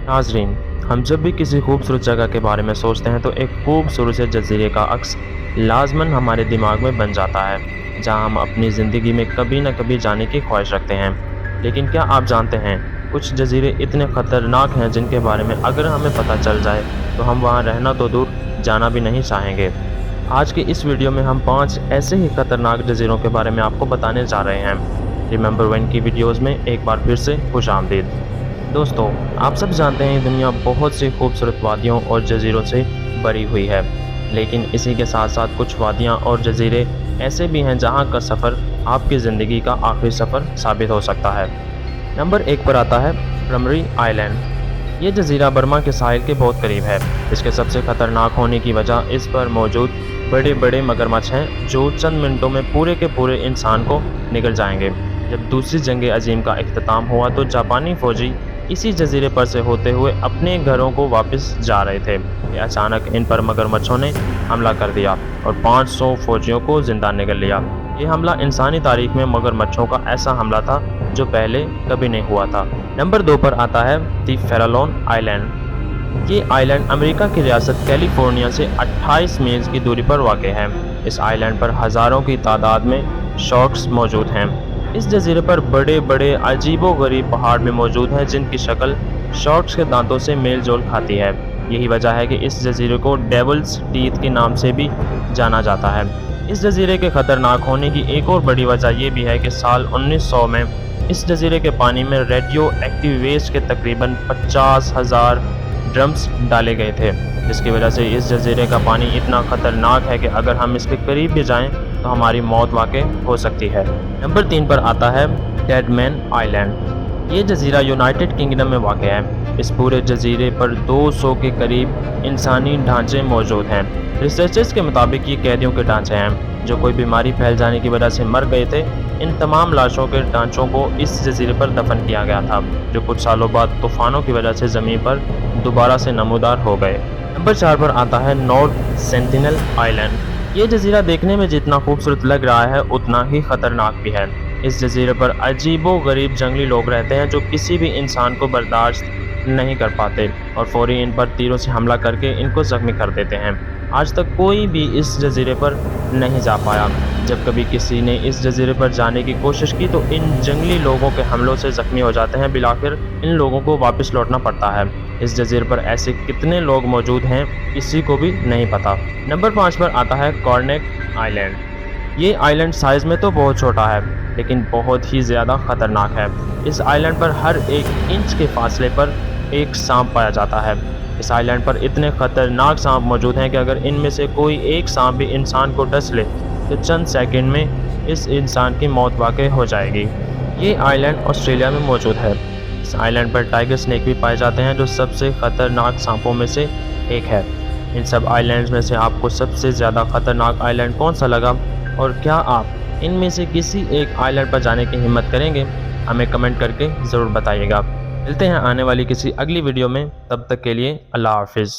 नाजरीन, हम जब भी किसी खूबसूरत जगह के बारे में सोचते हैं तो एक खूबसूरत से जजीरे का अक्स लाजमन हमारे दिमाग में बन जाता है, जहां हम अपनी ज़िंदगी में कभी न कभी जाने की ख्वाहिश रखते हैं। लेकिन क्या आप जानते हैं, कुछ जजीरे इतने ख़तरनाक हैं जिनके बारे में अगर हमें पता चल जाए तो हम वहां रहना तो दूर, जाना भी नहीं चाहेंगे। आज की इस वीडियो में हम 5 ऐसे ही ख़तरनाक जजीरों के बारे में आपको बताने जा रहे हैं। रिमेंबर वन की वीडियोज़ में एक बार फिर से खुश आमदीद। दोस्तों, आप सब जानते हैं दुनिया बहुत सी खूबसूरत वादियों और जजीरों से भरी हुई है, लेकिन इसी के साथ साथ कुछ वादियां और जजीरे ऐसे भी हैं जहां का सफ़र आपकी ज़िंदगी का आखिरी सफ़र साबित हो सकता है। नंबर 1 पर आता है रमरी आइलैंड। ये जजीरा बर्मा के साहिल के बहुत करीब है। इसके सबसे ख़तरनाक होने की वजह इस पर मौजूद बड़े बड़े मगरमच्छ हैं जो चंद मिनटों में पूरे के पूरे इंसान को निगल जाएंगे। जब दूसरी जंग अजीम का इख्तिताम हुआ तो जापानी फौजी इसी जजीरे पर से होते हुए अपने घरों को वापस जा रहे थे कि अचानक इन पर मगरमच्छों ने हमला कर दिया और 500 फौजियों को जिंदा निगल लिया। ये हमला इंसानी तारीख में मगरमच्छों का ऐसा हमला था जो पहले कभी नहीं हुआ था। नंबर 2 पर आता है दी फेरालोन आइलैंड। ये आइलैंड अमेरिका की रियासत कैलिफोर्निया से 28 मील की दूरी पर वाक़ है। इस आइलैंड पर हज़ारों की तादाद में शार्क्स मौजूद हैं। इस जजीरे पर बड़े बड़े अजीबोगरीब पहाड़ भी मौजूद हैं जिनकी शक्ल शार्क्स के दांतों से मेल जोल खाती है। यही वजह है कि इस जजीरे को डेविल्स टीथ के नाम से भी जाना जाता है। इस जजीरे के ख़तरनाक होने की एक और बड़ी वजह यह भी है कि साल 1900 में इस जजीरे के पानी में रेडियो एक्टिव वेस्ट के तकरीबन 50,000 ड्रम्स डाले गए थे, जिसकी वजह से इस जजीरे का पानी इतना ख़तरनाक है कि अगर हम इसके करीब भी जाएं तो हमारी मौत वाक़ई हो सकती है। नंबर 3 पर आता है डेडमैन आइलैंड। ये जजीरा यूनाइटेड किंगडम में वाक़ है। इस पूरे जजीरे पर 200 के करीब इंसानी ढांचे मौजूद हैं। रिसर्चर्स के मुताबिक ये कैदियों के ढांचे हैं जो कोई बीमारी फैल जाने की वजह से मर गए थे। इन तमाम लाशों के ढांचों को इस जजीरे पर दफन किया गया था, जो कुछ सालों बाद तूफ़ानों की वजह से ज़मीन पर दोबारा से नमूदार हो गए। नंबर 4 पर आता है नॉर्थ सेंटिनल आइलैंड। ये जजीरा देखने में जितना खूबसूरत लग रहा है उतना ही ख़तरनाक भी है। इस जजीरे पर अजीबो गरीब जंगली लोग रहते हैं जो किसी भी इंसान को बर्दाश्त नहीं कर पाते और फौरी इन पर तीरों से हमला करके इनको ज़ख्मी कर देते हैं। आज तक कोई भी इस जजीरे पर नहीं जा पाया। जब कभी किसी ने इस जजीरे पर जाने की कोशिश की तो इन जंगली लोगों के हमलों से ज़ख्मी हो जाते हैं। बिलाखिर इन लोगों को वापस लौटना पड़ता है। इस जजीरे पर ऐसे कितने लोग मौजूद हैं किसी को भी नहीं पता। नंबर 5 पर आता है कॉर्नेक आइलैंड। ये आइलैंड साइज़ में तो बहुत छोटा है लेकिन बहुत ही ज़्यादा ख़तरनाक है। इस आइलैंड पर हर 1 इंच के फासले पर एक सांप पाया जाता है। इस आइलैंड पर इतने ख़तरनाक सांप मौजूद हैं कि अगर इनमें से कोई एक सांप भी इंसान को डस ले तो चंद सेकंड में इस इंसान की मौत वाक़ई हो जाएगी। ये आइलैंड ऑस्ट्रेलिया में मौजूद है। इस आइलैंड पर टाइगर स्नेक भी पाए जाते हैं जो सबसे ख़तरनाक सांपों में से एक है। इन सब आइलैंड्स में से आपको सबसे ज़्यादा ख़तरनाक आइलैंड कौन सा लगा और क्या आप इनमें से किसी एक आइलैंड पर जाने की हिम्मत करेंगे? हमें कमेंट करके ज़रूर बताइएगा। मिलते हैं आने वाली किसी अगली वीडियो में, तब तक के लिए अल्लाह हाफिज़।